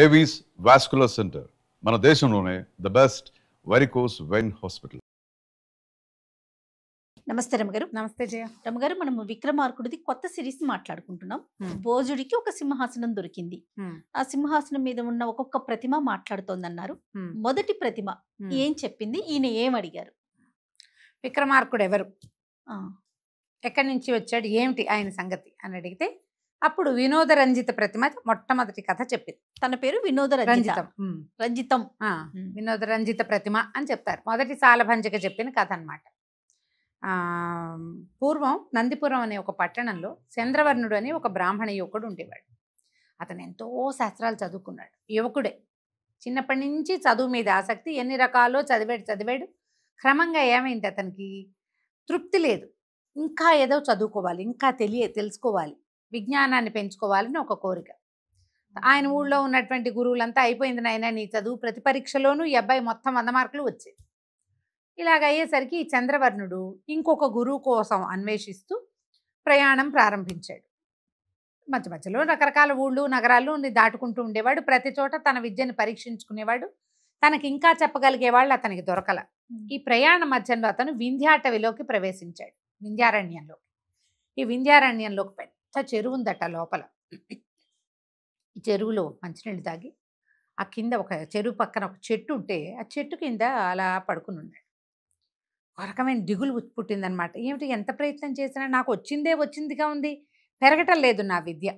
Avis vascular centre మన దేశంలోనే the best varicose vein hospital. నమస్తే రమగారు. నమస్తే జయ. రమగారు, మనము విక్రమార్కుడిది కొత్త సిరీస్ మాట్లాడుకుంటున్నాం. భోజుడికి ఒక సింహాసనం దొరికింది. ఆ సింహాసనం మీద ఉన్న ఒక్కొక్క ప్రతిమ మాట్లాడుతోందన్నారు. మొదటి ప్రతిమ ఏం చెప్పింది, ఈయన ఏం అడిగారు? విక్రమార్కుడు ఎవరు, ఎక్కడి నుంచి వచ్చాడు, ఏమిటి ఆయన సంగతి అని అడిగితే అప్పుడు వినోద రంజిత ప్రతిమ మొట్టమొదటి కథ చెప్పింది. తన పేరు వినోద రంజితం. వినోద రంజిత ప్రతిమ అని చెప్తారు. మొదటి సాలభంజిక చెప్పిన కథ అన్నమాట. పూర్వం నందిపురం అనే ఒక పట్టణంలో చంద్రవర్ణుడు అని ఒక బ్రాహ్మణ యువకుడు ఉండేవాడు. అతను ఎంతో శాస్త్రాలు చదువుకున్నాడు. యువకుడే, చిన్నప్పటి నుంచి చదువు మీద ఆసక్తి, ఎన్ని రకాలో చదివాడు. క్రమంగా ఏమైంది, అతనికి తృప్తి లేదు. ఇంకా ఏదో చదువుకోవాలి, ఇంకా తెలుసుకోవాలి, విజ్ఞానాన్ని పెంచుకోవాలని ఒక కోరిక. ఆయన ఊళ్ళో ఉన్నటువంటి గురువులంతా అయిపోయింది నాయన నీ చదువు, ప్రతి పరీక్షలోనూ ఈ అబ్బాయి మొత్తం 100 మార్కులు వచ్చేది. ఇలాగ అయ్యేసరికి ఈ చంద్రవర్ణుడు ఇంకొక గురువు కోసం అన్వేషిస్తూ ప్రయాణం ప్రారంభించాడు. మధ్య మధ్యలో రకరకాల ఊళ్ళు నగరాలు దాటుకుంటూ ఉండేవాడు. ప్రతి చోట తన విద్యను పరీక్షించుకునేవాడు. తనకి ఇంకా చెప్పగలిగే వాళ్ళు అతనికి దొరకల. ఈ ప్రయాణ మధ్యంలో అతను వింధ్యాటవిలోకి ప్రవేశించాడు, వింధ్యారణ్యంలో. ఈ వింధ్యారణ్యంలోకి పెద్ద చెరువు ఉందట లోపల. ఈ చెరువులో మంచినీళ్ళు తాగి ఆ కింద ఒక చెరువు పక్కన ఒక చెట్టు ఉంటే ఆ చెట్టు కింద అలా పడుకుని ఉన్నాడు. ఒక రకమైన దిగులు పుట్టిందనమాట. ఏమిటి, ఎంత ప్రయత్నం చేసినా నాకు వచ్చిందిగా ఉంది, పెరగటం లేదు నా విద్య.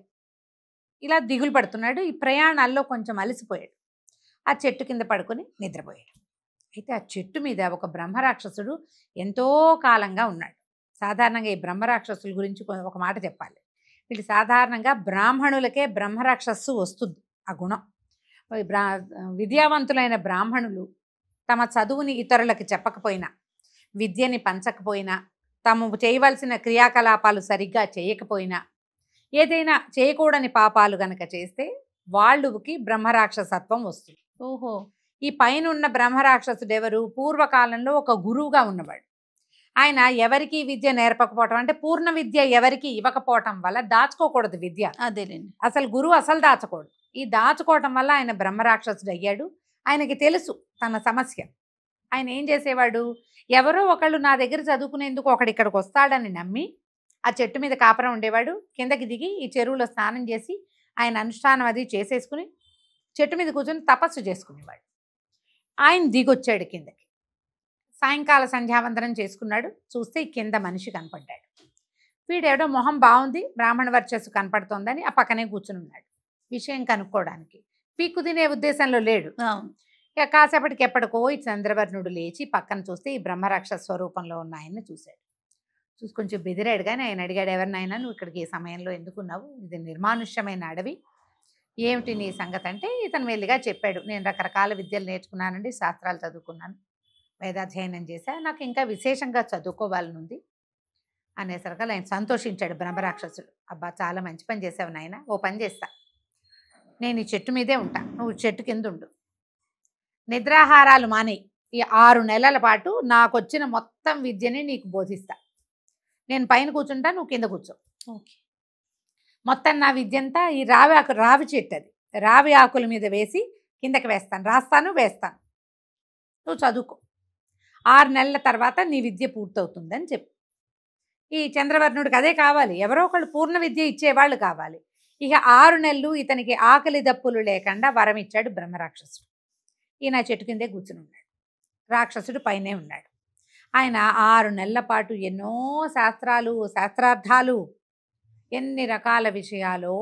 ఇలా దిగులు పడుతున్నాడు. ఈ ప్రయాణాల్లో కొంచెం అలసిపోయాడు. ఆ చెట్టు కింద పడుకొని నిద్రపోయాడు. అయితే ఆ చెట్టు మీద ఒక బ్రహ్మరాక్షసుడు ఎంతో కాలంగా ఉన్నాడు. సాధారణంగా ఈ బ్రహ్మరాక్షసుల గురించి ఒక మాట చెప్పాలి. వీళ్ళు సాధారణంగా బ్రాహ్మణులకే బ్రహ్మరాక్షస్సు వస్తుంది ఆ గుణం. విద్యావంతులైన బ్రాహ్మణులు తమ చదువుని ఇతరులకు చెప్పకపోయినా, విద్యని పంచకపోయినా, తాము చేయవలసిన క్రియాకలాపాలు సరిగ్గా చేయకపోయినా, ఏదైనా చేయకూడని పాపాలు గనక చేస్తే వాళ్ళకి బ్రహ్మరాక్షసత్వం వస్తుంది. ఓహో. ఈ పైన ఉన్న బ్రహ్మరాక్షసుడు ఎవరు, పూర్వకాలంలో ఒక గురువుగా ఉన్నవాడు. ఆయన ఎవరికి విద్య నేర్పకపోవటం, అంటే పూర్ణ విద్య ఎవరికి ఇవ్వకపోవటం వల్ల దాచుకోకూడదు విద్య. అదేలేండి, అసలు గురువు అసలు దాచకూడదు. ఈ దాచుకోవటం వల్ల ఆయన బ్రహ్మరాక్షసుడు అయ్యాడు. ఆయనకి తెలుసు తన సమస్య. ఆయన ఏం చేసేవాడు, ఎవరో ఒకళ్ళు నా దగ్గర చదువుకునేందుకు ఒకడు ఇక్కడికి వస్తాడని నమ్మి ఆ చెట్టు మీద కాపురం ఉండేవాడు. కిందకి దిగి ఈ చెరువులో స్నానం చేసి ఆయన అనుష్ఠానం అది చేసేసుకుని చెట్టు మీద కూర్చొని తపస్సు చేసుకునేవాడు. ఆయన దిగొచ్చాడు కిందకి. సాయంకాల సంధ్యావందనం చేసుకున్నాడు. చూస్తే ఈ కింద మనిషి కనపడ్డాడు. వీడేడో మొహం బాగుంది, బ్రాహ్మణ వర్చస్సు కనపడుతోందని ఆ పక్కనే కూర్చుని ఉన్నాడు విషయం కనుక్కోవడానికి. పీక్కు తినే ఉద్దేశంలో లేడు. ఇక కాసేపటికి ఎప్పటికో ఈ చంద్రవర్ణుడు లేచి పక్కన చూస్తే ఈ బ్రహ్మరాక్షస స్వరూపంలో ఉన్న ఆయన్ని చూశాడు. చూసి కొంచెం బెదిరాడు. కానీ ఆయన అడిగాడు, ఎవరినైనా నువ్వు ఇక్కడికి ఈ సమయంలో ఎందుకున్నావు, ఇది నిర్మానుష్యమైన అడవి, ఏమిటి నీ సంగతి అంటే ఇతను మెల్లిగా చెప్పాడు, నేను రకరకాల విద్యలు నేర్చుకున్నానండి, శాస్త్రాలు చదువుకున్నాను, వేదాధ్యయనం చేశా, నాకు ఇంకా విశేషంగా చదువుకోవాలని ఉంది అనేసరికి ఆయన సంతోషించాడు బ్రహ్మరాక్షసుడు. అబ్బా చాలా మంచి పని చేసావు నాయన, ఓ పని చేస్తా, నేను ఈ చెట్టు మీదే ఉంటా, నువ్వు చెట్టు కింద ఉండు, నిద్రాహారాలు మానేయి, ఈ 6 నెలల పాటు నాకు వచ్చిన మొత్తం విద్యని నీకు బోధిస్తా, నేను పైన కూర్చుంటా, నువ్వు కింద కూర్చో, ఓకే, మొత్తం నా విద్య అంతా ఈ రావి చెట్టు, అది రావి ఆకుల మీద వేసి కిందకి రాస్తాను వేస్తాను, నువ్వు చదువుకో, 6 నెలల తర్వాత నీ విద్య పూర్తవుతుందని చెప్పి. ఈ చంద్రవర్ణుడికి అదే కావాలి, ఎవరో ఒకళ్ళు పూర్ణ విద్య ఇచ్చేవాళ్ళు కావాలి. ఇక 6 నెలలు ఇతనికి ఆకలి దప్పులు లేకుండా వరం ఇచ్చాడు బ్రహ్మరాక్షసుడు. ఈయన చెట్టు కిందే కూర్చుని ఉన్నాడు, రాక్షసుడు పైనే ఉన్నాడు. ఆయన 6 నెలల పాటు ఎన్నో శాస్త్రార్థాలు, ఎన్ని రకాల విషయాలు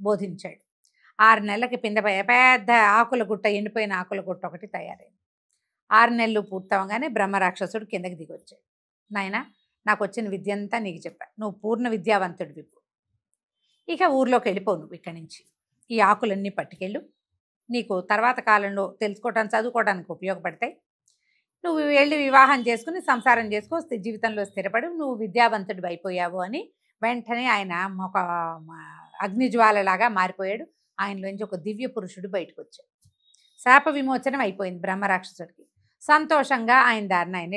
బోధించాడు. 6 నెలలకి పెద్ద ఆకుల గుట్ట, ఎండిపోయిన ఆకుల గుట్ట ఒకటి తయారైంది. 6 నెలలు పూర్తవగానే బ్రహ్మరాక్షసుడు కిందకి దిగొచ్చాడు. నాయన, నాకు వచ్చిన విద్య అంతా నీకు చెప్పా, నువ్వు పూర్ణ విద్యావంతుడివి, ఇక ఊర్లోకి వెళ్ళిపోవు, నువ్వు ఇక్కడి నుంచి ఈ ఆకులన్నీ పట్టుకెళ్ళు, నీకు తర్వాత కాలంలో చదువుకోవడానికి ఉపయోగపడతాయి, నువ్వు వెళ్ళి వివాహం చేసుకుని సంసారం చేసుకో, జీవితంలో స్థిరపడి నువ్వు విద్యావంతుడు అయిపోయావు అని వెంటనే ఆయన ఒక అగ్నిజ్వాలలాగా మారిపోయాడు. ఆయనలోంచి ఒక దివ్య పురుషుడు బయటకు వచ్చాడు. శాప విమోచనం అయిపోయింది బ్రహ్మరాక్షసుడికి. సంతోషంగా ఆయన దారిని ఆయన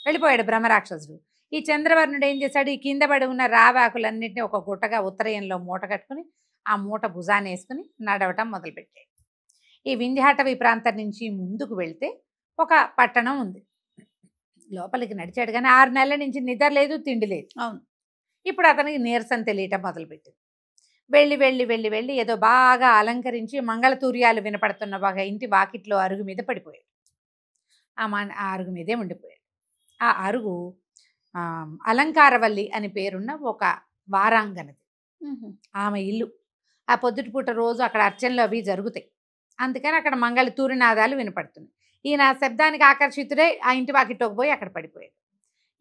వెళ్ళిపోయాడు బ్రహ్మరాక్షసుడు. ఈ చంద్రవర్ణుడు ఏం చేశాడు, ఈ కింద పడి ఉన్న రావాకులన్నింటినీ ఒక గుట్టగా ఉత్తరయంలో మూట కట్టుకుని ఆ మూట భుజాన్ని వేసుకుని నడవటం మొదలుపెట్టాడు. ఈ వింధ్యాటవి ప్రాంతం నుంచి ముందుకు వెళ్తే ఒక పట్టణం ఉంది. లోపలికి నడిచాడు కానీ 6 నెలల నుంచి నిద్ర లేదు, తిండి లేదు. అవును. ఇప్పుడు అతనికి నీరసం తెలియటం మొదలుపెట్టింది. వెళ్ళి వెళ్ళి వెళ్ళి వెళ్ళి ఏదో బాగా అలంకరించి మంగళతూర్యాలు వినపడుతున్న ఒక ఇంటి వాకిట్లో అరుగు మీద పడిపోయాడు. ఆ అరుగు మీదే ఉండిపోయాడు. ఆ అరుగు అలంకారవల్లి అని పేరున్న ఒక వారాంగనది. ఆమె ఇల్లు. ఆ పొద్దుటిపూట రోజు అక్కడ అర్చనలు అవి జరుగుతాయి. అందుకని అక్కడ మంగళతూరినాదాలు వినపడుతున్నాయి. ఈయన శబ్దానికి ఆకర్షితుడై ఆ ఇంటి వాకిట్లోకి పోయి అక్కడ పడిపోయాడు.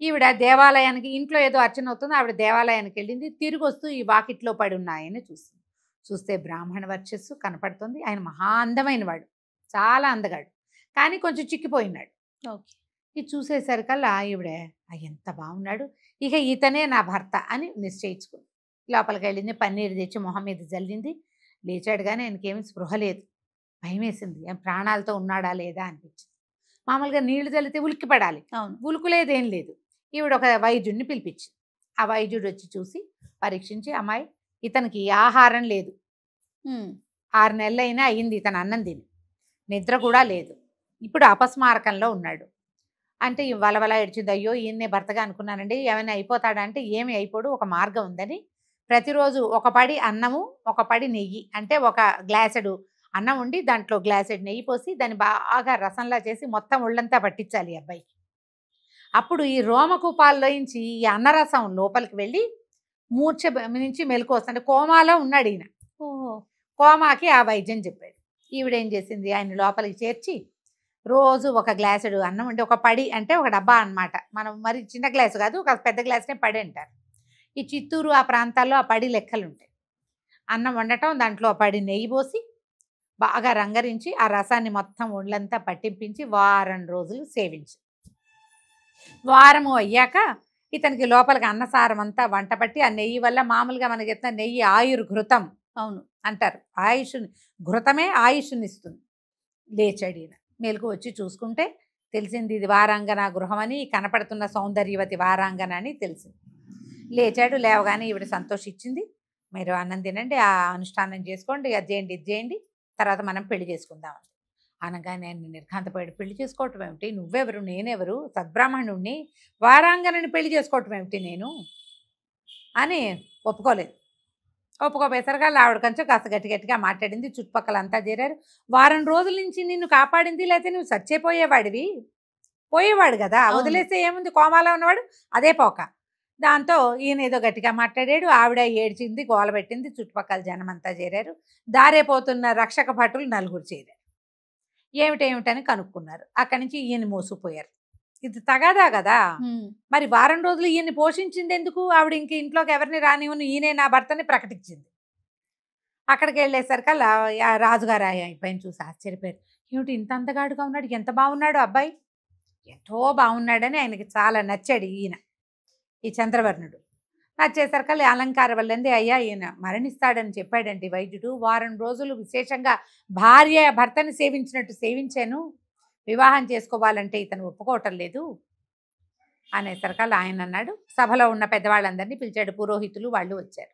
ఈవిడ దేవాలయానికి, ఇంట్లో ఏదో అర్చన అవుతుంది, ఆవిడ దేవాలయానికి వెళ్ళింది. తిరిగి వస్తూ ఈ వాకిట్లో పడి ఉన్నాయని చూస్తుంది. చూస్తే బ్రాహ్మణ వర్చస్సు కనపడుతుంది. ఆయన మహా అందమైన వాడు, చాలా అందగాడు, కానీ కొంచెం చిక్కిపోయినాడు. ఓకే. ఇది చూసేసరికల్లా ఈవిడ ఎంత బాగున్నాడు, ఇక ఇతనే నా భర్త అని నిశ్చయించుకుంది. లోపలికి వెళ్ళింది, పన్నీరు తెచ్చి మొహం మీద జల్లింది. లేచాడు కానీ ఆయనకేమీ స్పృహ లేదు. భయం వేసింది, ప్రాణాలతో ఉన్నాడా లేదా అనిపించింది. మామూలుగా నీళ్లు చల్లితే ఉలిక్కి పడాలి, అవును. ఉలుకులేదేం లేదు. ఈవిడ ఒక వైద్యుడిని పిలిపించింది. ఆ వైద్యుడు వచ్చి చూసి పరీక్షించి, అమ్మాయి ఇతనికి ఆహారం లేదు, 6 నెలలైనా అయ్యింది ఇతను అన్నం తిని, నిద్ర కూడా లేదు, ఇప్పుడు అపస్మారకంలో ఉన్నాడు అంటే ఈ వలవల ఏడ్చింది. అయ్యో ఈయన్నే భర్తగా అనుకున్నానండి, ఏమైనా అయిపోతాడా అంటే ఏమి అయిపోడు, ఒక మార్గం ఉందని ప్రతిరోజు ఒక పడి అన్నము, ఒక పడి నెయ్యి, అంటే ఒక గ్లాసెడు అన్నం ఉండి దాంట్లో గ్లాసెడ్ నెయ్యి పోసి దాన్ని బాగా రసంలా చేసి మొత్తం ఒళ్ళంతా పట్టించాలి ఈ అబ్బాయికి. అప్పుడు ఈ రోమకూపాల్లోంచి ఈ అన్నరసం లోపలికి వెళ్ళి మూర్ఛ నుంచి మెలకు వస్తుంది. కోమాలో ఉన్నాడు ఈయన. కోమాకి ఆ వైద్యం చెప్పాడు. ఈవిడేం చేసింది, ఆయన లోపలికి చేర్చి రోజు ఒక గ్లాసుడు అన్నం ఉండి, ఒక పడి అంటే ఒక డబ్బా అన్నమాట. మనం మరి చిన్న గ్లాసు కాదు, ఒక పెద్ద గ్లాసునే పడి అంటారు. ఈ చిత్తూరు ఆ ప్రాంతాల్లో ఆ పడి లెక్కలు ఉంటాయి. అన్నం వండటం, దాంట్లో ఆ పడి నెయ్యి పోసి బాగా రంగరించి ఆ రసాన్ని మొత్తం ఒళ్ళంతా పట్టింపించి వారం రోజులు సేవించి, వారము అయ్యాక ఇతనికి లోపలికి అన్నసారం అంతా వంట పట్టి, ఆ నెయ్యి వల్ల మామూలుగా మనకి ఎత్తున నెయ్యి ఆయుర్ఘృతం అవును అంటారు, ఆయుష్ని, ఘృతమే ఆయుష్ని ఇస్తుంది. లేచాడు ఈయన. మేలుకు వచ్చి చూసుకుంటే తెలిసింది ఇది వారాంగన గృహం అని, కనపడుతున్న సౌందర్యవతి వారాంగన అని తెలిసింది. లేచాడు. లేవగానే ఈవిడ సంతోషించింది. మీరు అన్నం తినండి, ఆ అనుష్ఠానం చేసుకోండి, అది చేయండి, ఇది చేయండి, తర్వాత మనం పెళ్లి చేసుకుందామని అనగానే ఆయన నిర్ఘాంతపోయాడు. పెళ్లి చేసుకోవటం ఏమిటి, నువ్వెవరు, నేనెవరు, సద్బ్రాహ్మణుణ్ణి, వారాంగనని పెళ్లి చేసుకోవటం ఏమిటి నేను అని ఒప్పుకోలేదు. ఒప్పుకోపోయేసరిగా ఆవిడ కొంచెం కాస్త గట్టి గట్టిగా మాట్లాడింది. చుట్టుపక్కల అంతా చేరారు. వారం రోజుల నుంచి నిన్ను కాపాడింది, లేకపోతే నువ్వు చచ్చిపోయేవాడివి, పోయేవాడు కదా, వదిలేస్తే ఏముంది, కోమాలో ఉన్నవాడు అదే పోక. దాంతో ఈయన ఏదో గట్టిగా మాట్లాడాడు. ఆవిడ ఏడ్చింది, గోల పెట్టింది. చుట్టుపక్కల జనం అంతా చేరారు. దారేపోతున్న రక్షక భటులు 4 చేరారు. ఏమిటేమిటని కనుక్కున్నారు. అక్కడి నుంచి ఈయన మోసుకుపోయారు. ఇది తగాదా కదా. మరి వారం రోజులు ఈయన్ని పోషించింది ఎందుకు? ఆవిడ ఇంక ఇంట్లోకి ఎవరిని రానివ్వను, ఈయనే నా భర్తని ప్రకటించింది. అక్కడికి వెళ్ళేసరికల్లా రాజుగారు అబ్బాయిని చూసి ఆశ్చర్యపోయారు. ఏమిటి ఇంత అందగాడుగా ఉన్నాడు, ఎంత బాగున్నాడు అబ్బాయి, ఎంతో బాగున్నాడని ఆయనకి చాలా నచ్చాడు ఈయన, ఈ చంద్రవర్ణుడు. నచ్చేసరికల్లా అలంకార వల్లంది, అయ్యా ఈయన మరణిస్తాడని చెప్పాడండి వైద్యుడు, వారం రోజులు విశేషంగా భార్య భర్తని సేవించినట్టు సేవించాను, వివాహం చేసుకోవాలంటే ఇతను ఒప్పుకోవటం లేదు అనేసరికల్లా ఆయన అన్నాడు. సభలో ఉన్న పెద్దవాళ్ళందరినీ పిలిచాడు, పురోహితులు వాళ్ళు వచ్చారు.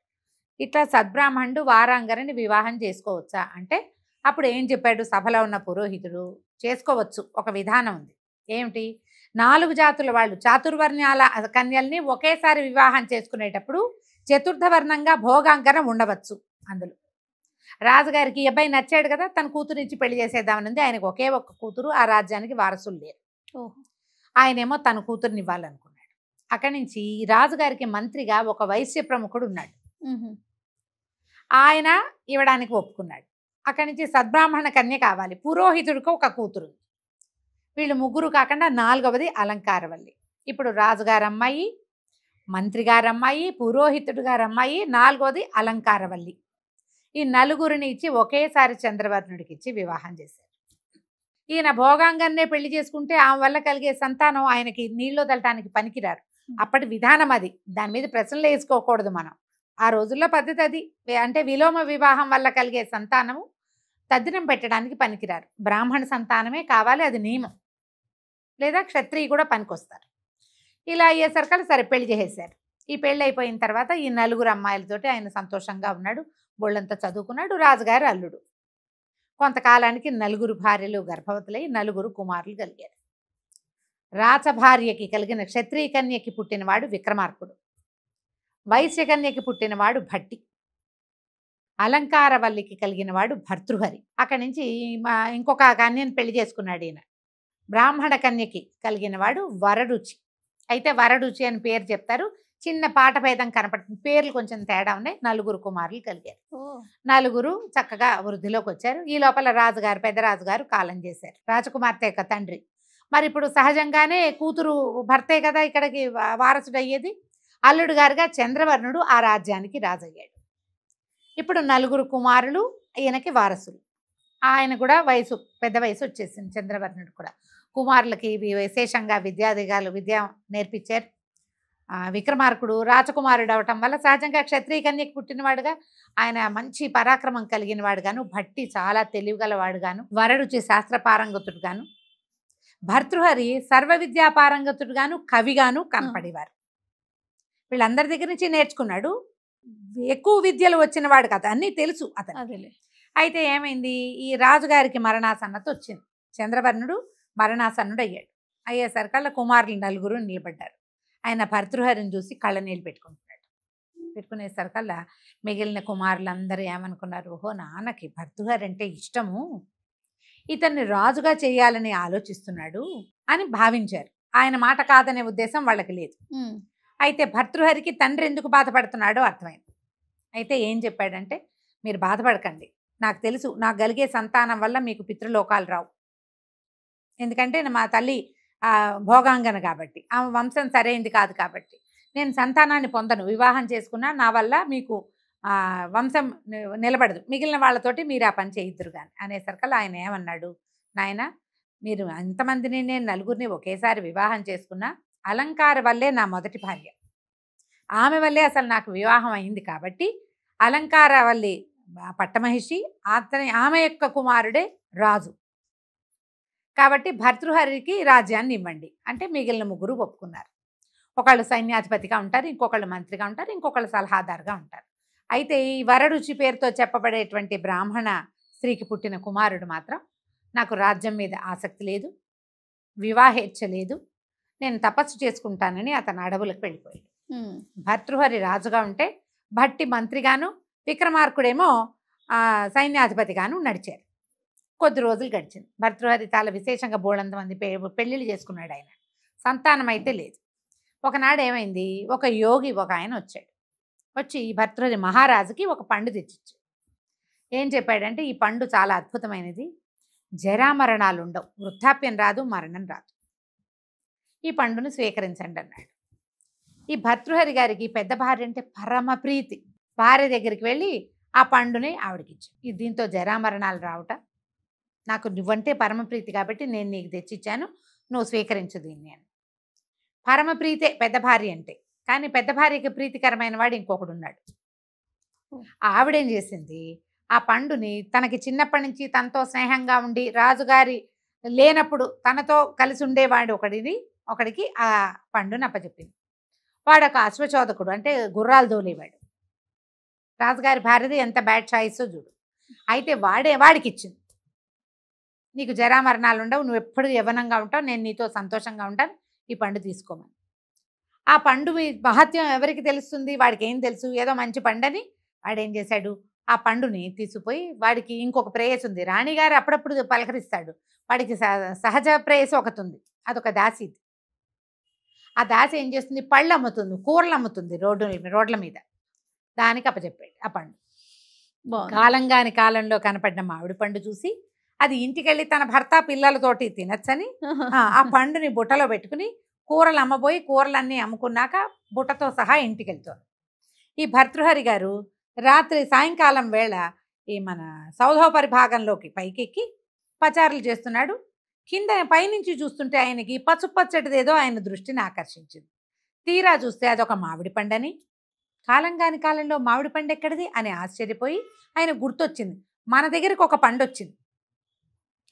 ఇట్లా సద్బ్రాహ్మణుడు వారాంగరని వివాహం చేసుకోవచ్చా అంటే అప్పుడు ఏం చెప్పాడు సభలో ఉన్న పురోహితుడు, చేసుకోవచ్చు, ఒక విధానం ఉంది. ఏమిటి, 4 జాతుల వాళ్ళు చాతుర్వర్ణ్యాల కన్యల్ని ఒకేసారి వివాహం చేసుకునేటప్పుడు చతుర్థవర్ణంగా భోగాంకన ఉండవచ్చు. అందులో రాజుగారికి ఈ అబ్బాయి నచ్చాడు కదా, తన కూతురునిచ్చి పెళ్లి చేసేద్దామనింది. ఆయనకు ఒకే ఒక్క కూతురు, ఆ రాజ్యానికి వారసులు లేరు. ఆయనేమో తన కూతురుని ఇవ్వాలనుకున్నాడు. అక్కడి నుంచి రాజుగారికి మంత్రిగా ఒక వైశ్య ప్రముఖుడు ఉన్నాడు, ఆయన ఇవ్వడానికి ఒప్పుకున్నాడు. అక్కడి నుంచి సద్బ్రాహ్మణ కన్య కావాలి, పురోహితుడికి ఒక కూతురు. వీళ్ళు 3 కాకుండా 4వది అలంకారవల్లి. ఇప్పుడు రాజుగారు అమ్మాయి, మంత్రి గారు అమ్మాయి, పురోహితుడు గారు అమ్మాయి, 4వది అలంకారవల్లి. ఈ 4గురిని ఇచ్చి ఒకేసారి చంద్రవర్ణుడికి ఇచ్చి వివాహం చేశారు. ఈయన భోగాంగన్నే పెళ్లి చేసుకుంటే ఆమె వల్ల కలిగే సంతానం ఆయనకి నీళ్ళు వదలటానికి పనికిరారు. అప్పటి విధానం అది, దాని మీద ప్రశ్నలు వేసుకోకూడదు మనం. ఆ రోజుల్లో పద్ధతి అది. అంటే విలోమ వివాహం వల్ల కలిగే సంతానము తద్దినం పెట్టడానికి పనికిరారు, బ్రాహ్మణ సంతానమే కావాలి, అది నియమం. లేదా క్షత్రియ కూడా పనికొస్తారు. ఇలా అయ్యేసరికల్లా సరే పెళ్లి చేసేసారు. ఈ పెళ్ళి అయిపోయిన తర్వాత ఈ 4 అమ్మాయిలతోటి ఆయన సంతోషంగా ఉన్నాడు. బోళ్ళంతా చదువుకున్నాడు. రాజుగారి అల్లుడు. కొంతకాలానికి 4 భార్యలు గర్భవతులై 4 కుమారులు కలిగారు. రాచభార్యకి కలిగిన క్షత్రియ కన్యకి పుట్టినవాడు విక్రమార్కుడు. వైశ్యకన్యకి పుట్టినవాడు భట్టి. అలంకారవల్లికి కలిగినవాడు భర్తృహరి. అక్కడి నుంచి ఇంకొక కన్యను పెళ్లి చేసుకున్నాడు ఈయన. బ్రాహ్మణ కన్యకి కలిగినవాడు వరరుచి. అయితే వరరుచి అని పేరు చెప్తారు, చిన్న పాట భేదం కనపడుతుంది, పేర్లు కొంచెం తేడా ఉన్నాయి. 4 కుమారులు కలిగారు. 4 చక్కగా వృద్ధిలోకి వచ్చారు. ఈ లోపల రాజుగారు, పెద్ద రాజుగారు కాలం చేశారు. రాజకుమార్తె యొక్క తండ్రి. మరి ఇప్పుడు సహజంగానే కూతురు భర్తే కదా ఇక్కడికి వారసుడు అయ్యేది. అల్లుడు గారుగా చంద్రవర్ణుడు ఆ రాజ్యానికి రాజయ్యాడు. ఇప్పుడు 4 కుమారులు ఈయనకి వారసులు. ఆయన కూడా పెద్ద వయసు వచ్చేసింది. చంద్రవర్ణుడు కూడా కుమారులకి విశేషంగా విద్య నేర్పించారు. విక్రమార్కుడు రాజకుమారుడు అవటం వల్ల సహజంగా క్షత్రియ కన్యకి పుట్టినవాడుగా ఆయన మంచి పరాక్రమం కలిగిన వాడుగాను, భట్టి చాలా తెలివిగలవాడుగాను, వరరుచి శాస్త్ర పారంగతుడుగాను, భర్తృహరి సర్వ విద్యా పారంగతుడుగాను, కవిగాను కనపడేవారు. వీళ్ళందరి దగ్గర నుంచి నేర్చుకున్నాడు. ఎక్కువ విద్యలు వచ్చిన వాడు కదా, అన్నీ తెలుసు అతను. అయితే ఏమైంది, ఈ రాజుగారికి మరణాసన్నత వచ్చింది. చంద్రవర్ణుడు మరణాసన్నుడు అయ్యేసరికల్లా కుమారులు 4 నిలబడ్డారు. ఆయన భర్తృహరిని చూసి కళ్ళ నీళ్ళు పెట్టుకుంటున్నాడు. పెట్టుకునేసరికల్లా మిగిలిన కుమారులందరూ ఏమనుకున్నారు, ఓహో నాన్నకి భర్తృహరి అంటే ఇష్టము, ఇతన్ని రాజుగా చేయాలని ఆలోచిస్తున్నాడు అని భావించారు. ఆయన మాట కాదనే ఉద్దేశం వాళ్ళకి లేదు. అయితే భర్తృహరికి తండ్రి ఎందుకు బాధపడుతున్నాడో అర్థమైంది. అయితే ఏం చెప్పాడంటే, మీరు బాధపడకండి, నాకు తెలుసు నాకు కలిగే సంతానం వల్ల మీకు పితృలోకాలు రావు. ఎందుకంటే మా తల్లి భోగాంగన కాబట్టి, ఆమె వంశం సరైంది కాదు కాబట్టి నేను సంతానాన్ని పొందను. వివాహం చేసుకున్నా నా వల్ల మీకు వంశం నిలబడదు, మిగిలిన వాళ్ళతోటి మీరు ఆ పని చేయిద్దురు కానీ అనేసరికల్లా ఆయన ఏమన్నాడు, నాయన మీరు అంతమందిని నేను 4 ఒకేసారి వివాహం చేసుకున్నా అలంకార వల్లే నా మొదటి భార్య, ఆమె వల్లే అసలు నాకు వివాహం అయింది కాబట్టి అలంకార వల్లి పట్టమహిషి, ఆమె యొక్క కుమారుడే రాజు కాబట్టి భర్తృహరికి రాజ్యాన్ని ఇవ్వండి అంటే మిగిలిన 3 ఒప్పుకున్నారు. ఒకళ్ళు సైన్యాధిపతిగా ఉంటారు, ఇంకొకళ్ళు మంత్రిగా ఉంటారు, ఇంకొకళ్ళు సలహాదారుగా ఉంటారు. అయితే ఈ వరరుచి పేరుతో చెప్పబడేటువంటి బ్రాహ్మణ స్త్రీకి పుట్టిన కుమారుడు మాత్రం నాకు రాజ్యం మీద ఆసక్తి లేదు, వివాహేచ్ఛ లేదు, నేను తపస్సు చేసుకుంటానని అతను అడవులకు వెళ్ళిపోయాడు. భర్తృహరి రాజుగా ఉంటే భట్టి మంత్రిగాను, విక్రమార్కుడేమో సైన్యాధిపతిగాను నడిచారు. కొద్ది రోజులు గడిచింది. భర్తృహరి చాలా విశేషంగా బోళంతమంది పెళ్ళిళ్ళు చేసుకున్నాడు. ఆయన సంతానం అయితే లేదు. ఒకనాడు ఏమైంది, ఒక యోగి ఒక ఆయన వచ్చాడు. వచ్చి భర్తృహరి మహారాజుకి ఒక పండు తెచ్చిచ్చాడు. ఏం చెప్పాడంటే, ఈ పండు చాలా అద్భుతమైనది, జరామరణాలు ఉండవు, వృద్ధాప్యం రాదు, మరణం రాదు, ఈ పండును స్వీకరించండి అన్నాడు. ఈ భర్తృహరి గారికి పెద్ద భార్య అంటే పరమ ప్రీతి. భార్య దగ్గరికి వెళ్ళి ఆ పండుని ఆవిడకిచ్చాడు. దీంతో జరామరణాలు రావట, నాకు నువ్వంటే పరమప్రీతి కాబట్టి నేను నీకు తెచ్చిచ్చాను, నువ్వు స్వీకరించు దీన్ని అని. పరమప్రీతే పెద్ద భార్య అంటే. కానీ పెద్ద భార్యకి ప్రీతికరమైన వాడు ఇంకొకడు ఉన్నాడు. ఆవిడేం చేసింది, ఆ పండుని తనకి చిన్నప్పటి నుంచి తనతో స్నేహంగా ఉండి రాజుగారి లేనప్పుడు తనతో కలిసి ఉండేవాడు ఒకడికి ఆ పండుని అప్పచెప్పింది. వాడు ఒక అశ్వచోదకుడు, అంటే గుర్రాలు దోలేవాడు. రాజుగారి భార్యది ఎంత బ్యాడ్ చాయిసో చూడు. అయితే వాడికి ఇచ్చింది, నీకు జరామరణాలు ఉండవు, నువ్వు ఎప్పుడు యవ్వనంగా ఉంటావు, నేను నీతో సంతోషంగా ఉంటాను, ఈ పండు తీసుకోమని. ఆ పండు మహత్యం ఎవరికి తెలుస్తుంది, వాడికి ఏం తెలుసు, ఏదో మంచి పండని వాడేం చేశాడు, ఆ పండుని తీసుకుపోయి, వాడికి ఇంకొక ప్రేయస్ ఉంది, రాణిగారు అప్పుడప్పుడు పలకరిస్తాడు, వాడికి సహజ ప్రేయస్ ఒకటి ఉంది, అదొక దాసి. ఆ దాసి ఏం చేస్తుంది, పళ్ళు అమ్ముతుంది, కూరలు అమ్ముతుంది రోడ్ల మీద, దానికి అప్పచెప్పాడు ఆ పండు. కాలంగాని కాలంలో కనపడిన మామిడి పండు చూసి అది ఇంటికెళ్ళి తన భర్త పిల్లలతోటి తినచ్చని ఆ పండుని బుట్టలో పెట్టుకుని కూరలు అమ్మబోయి కూరలన్నీ అమ్ముకున్నాక బుట్టతో సహా ఇంటికి వెళ్తారు. ఈ భర్తృహరి గారు రాత్రి సాయంకాలం వేళ ఈ మన సౌధోపరి భాగంలోకి పైకెక్కి పచారులు చేస్తున్నాడు. కింద పైనుంచి చూస్తుంటే ఆయనకి పచ్చటిదేదో ఆయన దృష్టిని ఆకర్షించింది. తీరా చూస్తే అదొక మామిడి పండని, కాలంగాని కాలంలో మామిడి పండు ఎక్కడిది అని ఆశ్చర్యపోయి ఆయన గుర్తొచ్చింది, మన దగ్గరికి ఒక పండు వచ్చింది,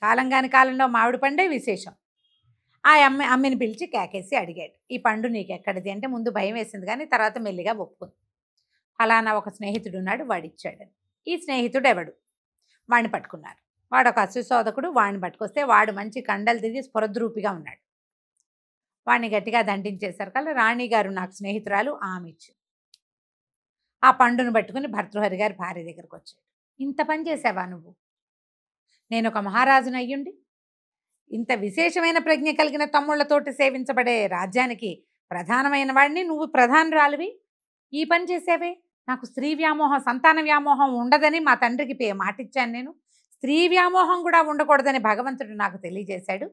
కాలంగాని కాలంలో మామిడి పండే విశేషం. ఆ అమ్మిని పిలిచి కేకేసి అడిగాడు, ఈ పండు నీకు ఎక్కడిది అంటే ముందు భయం వేసింది కానీ తర్వాత మెల్లిగా ఒప్పుకుంది. ఫలానా ఒక స్నేహితుడు ఉన్నాడు, వాడిచ్చాడని. ఈ స్నేహితుడు ఎవడు, వాడిని పట్టుకున్నారు. వాడు ఒక అశ్వశోధకుడు, వాడిని పట్టుకొస్తే వాడు మంచి కండలు తిరిగి స్ఫురద్రూపిగా ఉన్నాడు. వాడిని గట్టిగా దండించేశారు. కల్లా రాణిగారు నాకు స్నేహితురాలు, ఆమె ఇచ్చి ఆ పండును పట్టుకుని భర్తృహరి గారి భార్య దగ్గరకు వచ్చాడు. ఇంత పని చేసావా నువ్వు? నేను ఒక మహారాజును అయ్యుండి ఇంత విశేషమైన ప్రజ్ఞ కలిగిన తమ్ముళ్లతోటి సేవించబడే రాజ్యానికి ప్రధానమైన వాడిని నువ్వు ప్రధానురాలివి, ఈ పని చేసావే. నాకు స్త్రీ వ్యామోహం, సంతాన వ్యామోహం ఉండదని మా తండ్రికి మాటిచ్చాను. నేను స్త్రీ వ్యామోహం కూడా ఉండకూడదని భగవంతుడు నాకు తెలియజేశాడు.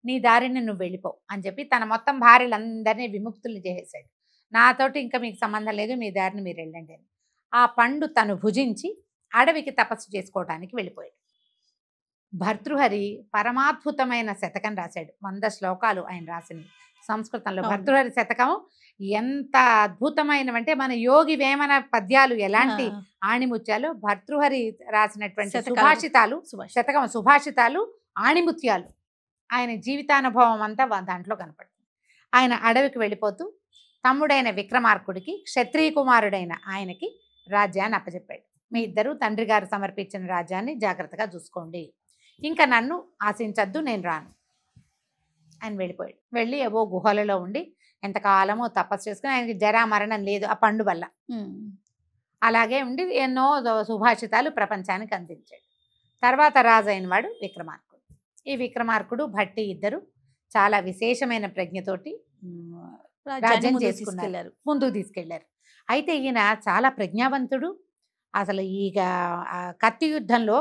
నీ దారిని నువ్వు వెళ్ళిపో అని చెప్పి తన మొత్తం భార్యలందరినీ విముక్తులు చేసేశాడు. నాతోటి ఇంకా మీకు సంబంధం లేదు, మీ దారిని మీరు వెళ్ళండి అని. ఆ పండు తను భుజించి అడవికి తపస్సు చేసుకోవడానికి వెళ్ళిపోయాడు. భర్తృహరి పరమాద్భుతమైన శతకం రాశాడు. 100 శ్లోకాలు ఆయన రాసినవి సంస్కృతంలో. భర్తృహరి శతకం ఎంత అద్భుతమైనవంటే మన యోగి వేమన పద్యాలు ఎలాంటి ఆణిముత్యాలు, భర్తృహరి రాసినటువంటి సుభాషితాలు, శతకం సుభాషితాలు ఆణిముత్యాలు. ఆయన జీవితానుభవం అంతా దాంట్లో కనపడుతుంది. ఆయన అడవికి వెళ్ళిపోతూ తమ్ముడైన విక్రమార్కుడికి క్షత్రియ కుమారుడైన ఆయనకి రాజ్యాన్ని అప్పచెప్పాడు. మీ ఇద్దరు తండ్రి గారు సమర్పించిన రాజ్యాన్ని జాగ్రత్తగా చూసుకోండి, ఇంకా నన్ను ఆశించద్దు, నేను రాను. ఆయన వెళ్ళిపోయాడు. వెళ్ళి ఏవో గుహలలో ఉండి ఎంతకాలమో తపస్సు చేసుకుని, ఆయనకి జరా మరణం లేదు ఆ పండు వల్ల. అలాగే ఉండి ఎన్నో సుభాషితాలు ప్రపంచానికి అందించాడు. తర్వాత రాజు అయిన వాడు విక్రమార్కుడు. ఈ విక్రమార్కుడు భట్టి ఇద్దరు చాలా విశేషమైన ప్రజ్ఞతోటి రాజ్యం చేసుకున్నారు, ముందుకు తీసుకెళ్లారు. అయితే ఈయన చాలా ప్రజ్ఞావంతుడు. అసలు ఈగ కత్తి యుద్ధంలో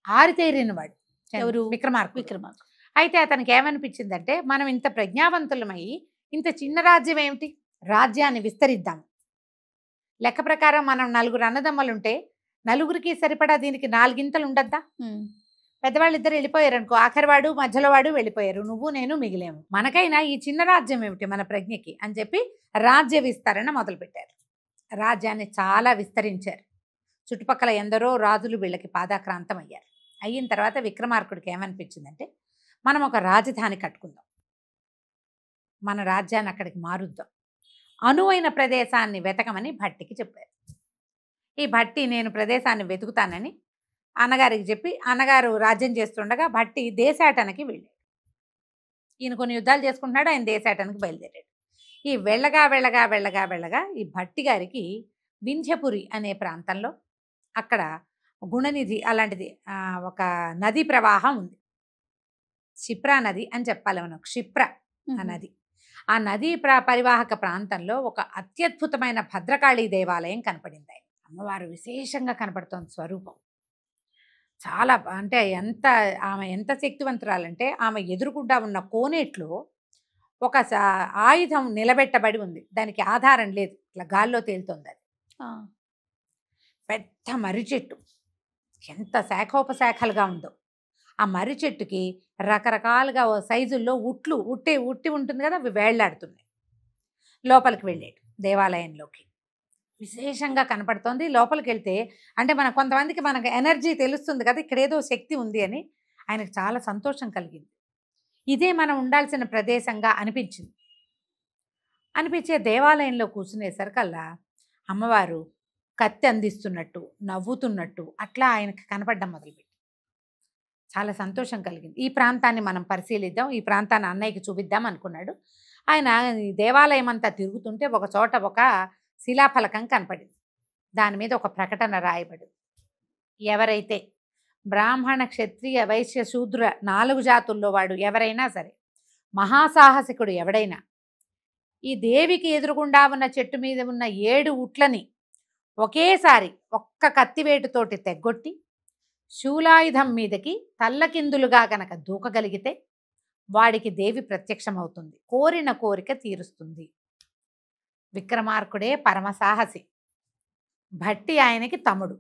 ఆరితేరిన వాడు ఎవరు? విక్రమార్కుడు. అయితే అతనికి ఏమనిపించిందంటే, మనం ఇంత ప్రజ్ఞావంతులమై ఇంత చిన్న రాజ్యం ఏమిటి, రాజ్యాన్ని విస్తరిద్దాం. లెక్క ప్రకారం మనం 4 అన్నదమ్మలుంటే నలుగురికి సరిపడా దీనికి 4 ఇంతలు ఉండద్దా? పెద్దవాళ్ళు ఇద్దరు వెళ్ళిపోయారు అనుకో, ఆఖరివాడు మధ్యలో వాడు వెళ్ళిపోయారు, నువ్వు నేను మిగిలేము, మనకైనా ఈ చిన్న రాజ్యం ఏమిటి మన ప్రజ్ఞకి అని చెప్పి రాజ్య విస్తరణ మొదలుపెట్టారు. రాజ్యాన్ని చాలా విస్తరించారు. చుట్టుపక్కల ఎందరో రాజులు వీళ్ళకి పాదాక్రాంతం అయ్యారు. అయిన తర్వాత విక్రమార్కుడికి ఏమనిపించిందంటే, మనం ఒక రాజధాని కట్టుకుందాం, మన రాజ్యాన్ని అక్కడికి మారుద్దాం, అనువైన ప్రదేశాన్ని వెతకమని భట్టికి చెప్పారు. ఈ భట్టి నేను ప్రదేశాన్ని వెతుకుతానని అన్నగారికి చెప్పి, అన్నగారు రాజ్యం చేస్తుండగా భట్టి దేశాటనకి వెళ్ళాడు. ఈయన కొన్ని యుద్ధాలు చేసుకుంటున్నాడు, ఆయన దేశాటనకి బయలుదేరాడు. ఈ వెళ్ళగా వెళ్ళగా వెళ్ళగా వెళ్ళగా ఈ భట్టి గారికి వింధ్యపురి అనే ప్రాంతంలో అక్కడ గుణనిధి అలాంటిది ఒక నది ప్రవాహం ఉంది. క్షిప్రా నది అని చెప్పాలి మనం, క్షిప్ర ఆ నది. ఆ నదీ పరివాహక ప్రాంతంలో ఒక అత్యద్భుతమైన భద్రకాళీ దేవాలయం కనపడింది. ఆయన అమ్మవారు విశేషంగా కనపడుతోంది స్వరూపం. చాలా అంటే ఆమె ఎంత శక్తివంతురాలంటే, ఆమె ఎదురుగుండా ఉన్న కోనేట్లో ఒక ఆయుధం నిలబెట్టబడి ఉంది, దానికి ఆధారం లేదు, ఇట్లా గాల్లో తేలుతోంది. అది పెద్ద మర్రి చెట్టు, ఎంత శాఖోపశాఖలుగా ఉందో. ఆ మర్రి చెట్టుకి రకరకాలుగా సైజుల్లో ఉట్టి ఉంటుంది కదా, అవి వేళ్లాడుతున్నాయి. లోపలికి వెళ్ళాడు దేవాలయంలోకి. విశేషంగా కనపడుతోంది. లోపలికి వెళ్తే అంటే కొంతమందికి మనకు ఎనర్జీ తెలుస్తుంది కదా, ఇక్కడ ఏదో శక్తి ఉంది అని. ఆయనకు చాలా సంతోషం కలిగింది. ఇదే మనం ఉండాల్సిన ప్రదేశంగా అనిపించే దేవాలయంలో కూర్చునేసరికల్లా అమ్మవారు కత్తి అందిస్తున్నట్టు, నవ్వుతున్నట్టు అట్లా ఆయనకు కనపడడం మొదలుపెట్టి చాలా సంతోషం కలిగింది. ఈ ప్రాంతాన్ని మనం పరిశీలిద్దాం, ఈ ప్రాంతాన్ని అన్నయ్యకి చూపిద్దాం అనుకున్నాడు. ఆయన ఈ దేవాలయం అంతా తిరుగుతుంటే ఒక చోట ఒక శిలాఫలకం కనపడింది. దాని మీద ఒక ప్రకటన రాయబడి, ఎవరైతే బ్రాహ్మణ క్షత్రియ వైశ్య శూద్ర 4 జాతుల్లో వాడు ఎవరైనా సరే, మహాసాహసికుడు ఎవడైనా ఈ దేవికి ఎదురుగుండా ఉన్న చెట్టు మీద ఉన్న 7 ఉట్లని ఒకేసారి ఒక్క కత్తివేటుతోటి తెగ్గొట్టి శూలాయుధం మీదకి తల్లకిందులుగా గనక దూకగలిగితే వాడికి దేవి ప్రత్యక్షమవుతుంది, కోరిన కోరిక తీరుస్తుంది. విక్రమార్కుడే పరమసాహసి, భట్టి ఆయనకి తమ్ముడు,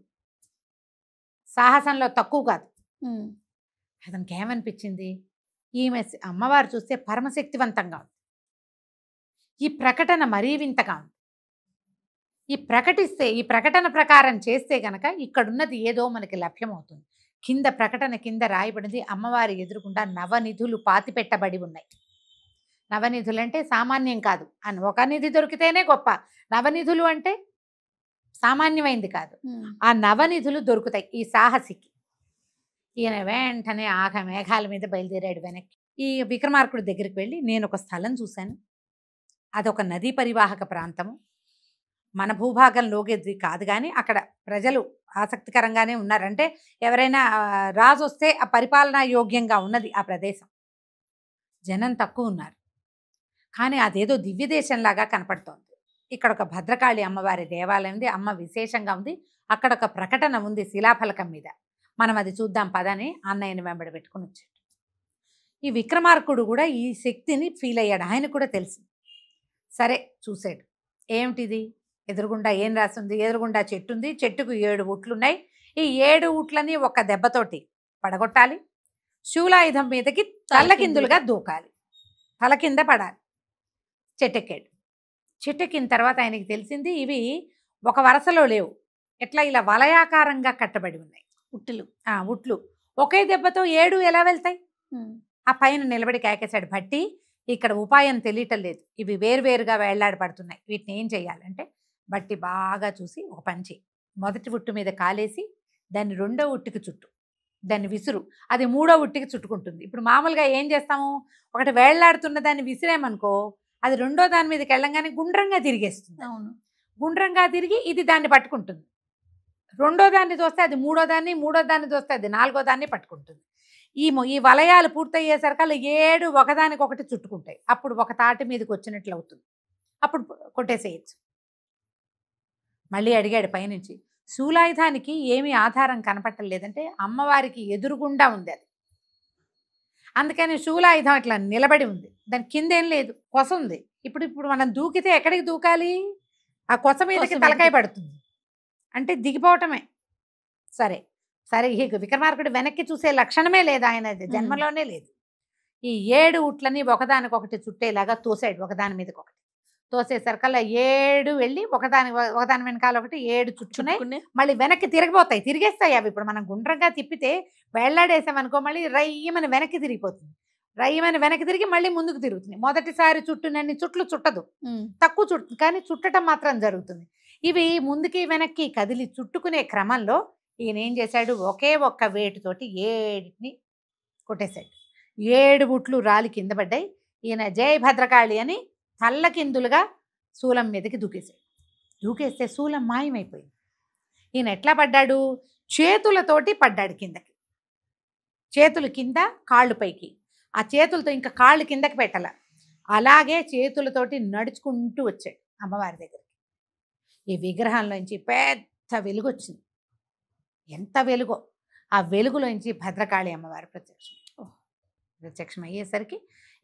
సాహసంలో తక్కువ కాదు. అతనికి ఏమనిపించింది, ఈమె అమ్మవారు చూస్తే పరమశక్తివంతంగా ఉంది, ఈ ప్రకటన మరీ వింతగా ఉంది, ఈ ప్రకటన ప్రకారం చేస్తే గనక ఇక్కడున్నది ఏదో మనకి లభ్యమవుతుంది. ప్రకటన కింద రాయబడింది, అమ్మవారి ఎదురుకుండా నవనిధులు పాతిపెట్టబడి ఉన్నాయి. నవనిధులు అంటే సామాన్యం కాదు అని, ఒక నిధి దొరికితేనే గొప్ప, నవనిధులు అంటే సామాన్యమైంది కాదు. ఆ నవనిధులు దొరుకుతాయి ఈ సాహసికి. ఈయన వెంటనే మేఘాల మీద బయలుదేరాడు వెనక్కి. ఈ విక్రమార్కుడి దగ్గరికి వెళ్ళి, నేను ఒక స్థలం చూశాను, అదొక నదీ పరివాహక ప్రాంతము, మన భూభాగంలోకి కాదు, కానీ అక్కడ ప్రజలు ఆసక్తికరంగానే ఉన్నారంటే ఎవరైనా రాజు వస్తే ఆ పరిపాలనా యోగ్యంగా ఉన్నది ఆ ప్రదేశం. జనం తక్కువ ఉన్నారు, కానీ అదేదో దివ్య దేశంలాగా కనపడుతోంది. ఇక్కడ ఒక భద్రకాళి అమ్మవారి దేవాలయం ఉంది, అమ్మ విశేషంగా ఉంది. అక్కడ ఒక ప్రకటన ఉంది శిలాఫలకం మీద, మనం అది చూద్దాం పదని అన్నయ్యని వెంబడి పెట్టుకుని వచ్చాడు. ఈ విక్రమార్కుడు కూడా ఈ శక్తిని ఫీల్ అయ్యాడు, ఆయన కూడా తెలిసింది. సరే చూశాడు, ఏమిటిది, ఎదురుగుండా ఏం రాసింది, ఎదురుగుండా చెట్టు ఉంది, చెట్టుకు 7 ఉట్లున్నాయి, ఈ 7 ఉట్లని ఒక దెబ్బతోటి పడగొట్టాలి, శూలాయుధం మీదకి తలకిందులుగా దూకాలి, తల కింద పడాలి. చెట్టెక్కాడు. చెట్టెక్కిన తర్వాత ఆయనకి తెలిసింది ఇవి ఒక వరుసలో లేవు, ఎట్లా ఇలా వలయాకారంగా కట్టబడి ఉన్నాయి ఉట్లు. ఒకే దెబ్బతో 7 ఎలా వెళ్తాయి? ఆ పైన నిలబడి కేకేశాడు, భట్టి ఇక్కడ ఉపాయం తెలియటం లేదు, ఇవి వేరువేరుగా వేళ్లాడి పడుతున్నాయి, వీటిని ఏం చేయాలంటే బట్టి బాగా చూసి ఒక పని చెయ్యి, మొదటి ఉట్టు మీద కాలేసి దాన్ని 2వ ఉట్టికి చుట్టు, దాన్ని విసురు, అది 3వ ఉట్టికి చుట్టుకుంటుంది. ఇప్పుడు మామూలుగా ఏం చేస్తాము, ఒకటి వేళ్లాడుతున్న దాన్ని విసిరేమనుకో, అది 2వ దాని మీదకి వెళ్ళంగానే గుండ్రంగా తిరిగేస్తుంది. అవును, గుండ్రంగా తిరిగి ఇది దాన్ని పట్టుకుంటుంది. 2వ దాన్ని దోస్తే అది 3వ దాన్ని, 3వ దాన్ని దోస్తే అది 4వ దాన్ని పట్టుకుంటుంది. ఈ వలయాలు పూర్తయ్యేసరికల్లా 7 ఒకదానికొకటి చుట్టుకుంటాయి. అప్పుడు ఒక తాటి మీదకి వచ్చినట్లు అవుతుంది, అప్పుడు కొట్టేసేయచ్చు. మళ్ళీ అడిగాడు పైనుంచి, శూలాయుధానికి ఏమీ ఆధారం కనపట్టలేదంటే అమ్మవారికి ఎదురుగుండా ఉంది అది, అందుకని శూలాయుధం అట్లా నిలబడి ఉంది, దాని కిందేం లేదు, కొస ఉంది. ఇప్పుడు మనం దూకితే ఎక్కడికి దూకాలి, ఆ కొస మీదకి తలకాయ పడుతుంది, అంటే దిగిపోవటమే. సరే సరే, ఈ విక్రమార్కుడు వెనక్కి చూసే లక్షణమే లేదు, ఆయన జన్మలోనే లేదు. ఈ 7 ఉట్లని ఒకదానికొకటి చుట్టేలాగా తోసాడు, ఒకదాని మీదకి ఒకటి తోసేసరికల్లా 7 వెళ్ళి ఒకదాని వెనకాల ఒకటి 7 చుట్టుకున్నాయి. మళ్ళీ వెనక్కి తిరిగిపోతాయి, తిరిగేస్తాయి అవి. ఇప్పుడు మనం గుండ్రంగా తిప్పితే వేళ్లాడేసామనుకో మళ్ళీ రయ్యమని వెనక్కి తిరిగిపోతుంది, రయ్యమని వెనక్కి తిరిగి మళ్ళీ ముందుకు తిరుగుతుంది. మొదటిసారి చుట్టునన్ని చుట్లు చుట్టదు, తక్కువ చుట్టు, కానీ చుట్టడం మాత్రం జరుగుతుంది. ఇవి ముందుకి వెనక్కి కదిలి చుట్టుకునే క్రమంలో ఈయన ఏం చేశాడు, ఒకే ఒక్క వేటుతోటి 7ని కొట్టేశాడు. 7 ఉట్లు రాలి కింద పడ్డాయి. ఈయన జయ భద్రకాళి అని తల్లకిందులుగా శూలం మీదకి దూకేశాడు. దూకేస్తే శూలం మాయమైపోయింది. ఈయన ఎట్లా పడ్డాడు, చేతులతోటి పడ్డాడు కిందకి, చేతులు కింద కాళ్ళు పైకి, ఆ చేతులతో ఇంకా కాళ్ళు కిందకి పెట్టాల, అలాగే చేతులతోటి నడుచుకుంటూ వచ్చాడు అమ్మవారి దగ్గరికి. ఈ విగ్రహంలోంచి పెద్ద వెలుగు వచ్చింది, ఎంత వెలుగో, ఆ వెలుగులోంచి భద్రకాళి అమ్మవారు ప్రత్యక్షం అయ్యేసరికి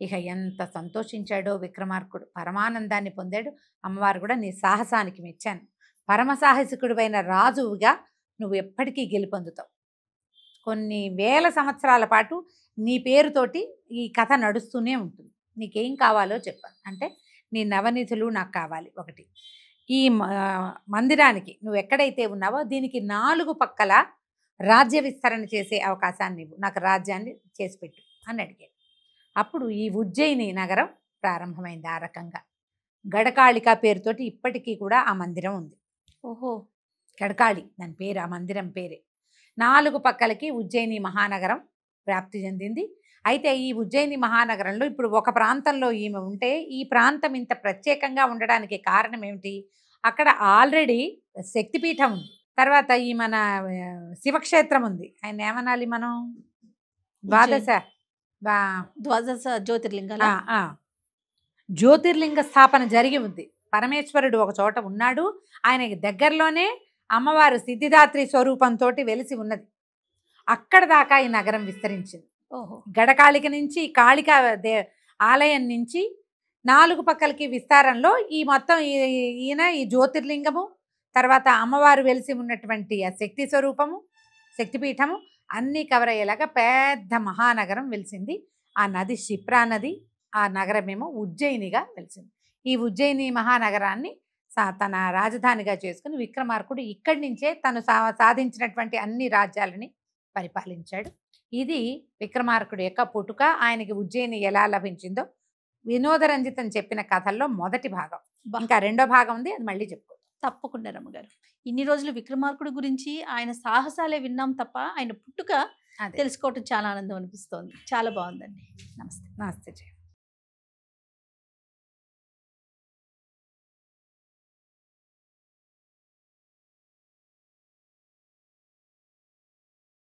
ఇక ఎంత సంతోషించాడో విక్రమార్కుడు, పరమానందాన్ని పొందాడు. అమ్మవారు కూడా నీ సాహసానికి మెచ్చాను, పరమసాహసికుడివైన రాజువుగా నువ్వు ఎప్పటికీ గెలుపొందుతావు, కొన్ని వేల సంవత్సరాల పాటు నీ పేరుతోటి ఈ కథ నడుస్తూనే ఉంటుంది, నీకేం కావాలో చెప్పాను అంటే నీ నవనిధులు నాకు కావాలి, ఒకటి ఈ మందిరానికి నువ్వు ఎక్కడైతే ఉన్నావో దీనికి 4 పక్కల రాజ్య విస్తరణ చేసే అవకాశాన్ని ఇవ్వు, నాకు రాజ్యాన్ని చేసి పెట్టు అని అడిగాడు. అప్పుడు ఈ ఉజ్జయిని నగరం ప్రారంభమైంది. ఆ రకంగా గడకాళిక పేరుతోటి ఇప్పటికీ కూడా ఆ మందిరం ఉంది. ఓహో, గడకాళి దాని పేరు, ఆ మందిరం పేరే. 4 పక్కలకి ఉజ్జయిని మహానగరం వ్యాప్తి చెందింది. అయితే ఈ ఉజ్జయిని మహానగరంలో ఇప్పుడు ఒక ప్రాంతంలో ఈమె ఉంటే ఈ ప్రాంతం ఇంత ప్రత్యేకంగా ఉండడానికి కారణం ఏమిటి, అక్కడ ఆల్రెడీ శక్తిపీఠం ఉంది, తర్వాత ఈ మన శివక్షేత్రం ఉంది, ఆయన ఏమనాలి మనం, ద్వాదశ జ్యోతిర్లింగాల జ్యోతిర్లింగ స్థాపన జరిగి ఉంది. పరమేశ్వరుడు ఒక చోట ఉన్నాడు, ఆయనకి దగ్గరలోనే అమ్మవారు సిద్ధిదాత్రి స్వరూపంతో వెలిసి ఉన్నది. అక్కడ దాకా ఈ నగరం విస్తరించింది. గడకాళిక నుంచి కాళికా ఆలయం నుంచి 4 పక్కలకి విస్తారంలో ఈ మొత్తం ఈయన ఈ జ్యోతిర్లింగము, తర్వాత అమ్మవారు వెలిసి ఉన్నటువంటి ఆ శక్తి స్వరూపము, శక్తిపీఠము అన్నీ కవర్ అయ్యేలాగా పెద్ద మహానగరం వెలిసింది. ఆ నది క్షిప్రా నది, ఆ నగరమేమో ఉజ్జయినిగా వెలిసింది. ఈ ఉజ్జయిని మహానగరాన్ని తన రాజధానిగా చేసుకుని విక్రమార్కుడు ఇక్కడి నుంచే తను సాధించినటువంటి అన్ని రాజ్యాలని పరిపాలించాడు. ఇది విక్రమార్కుడు యొక్క పుట్టుక. ఆయనకి ఉజ్జయిని ఎలా లభించిందో వినోదరంజితం చెప్పిన కథల్లో మొదటి భాగం. ఇంకా 2వ భాగం ఉంది, అది మళ్ళీ చెప్పుకో. తప్పకుండా రమ్మగారు. ఇన్ని రోజులు విక్రమార్కుడి గురించి ఆయన సాహసాలే విన్నాం తప్ప ఆయన పుట్టుక అదే. తెలుసుకోవటం చాలా ఆనందం అనిపిస్తోంది. చాలా బాగుందండి. నమస్తే. నమస్తే జయ.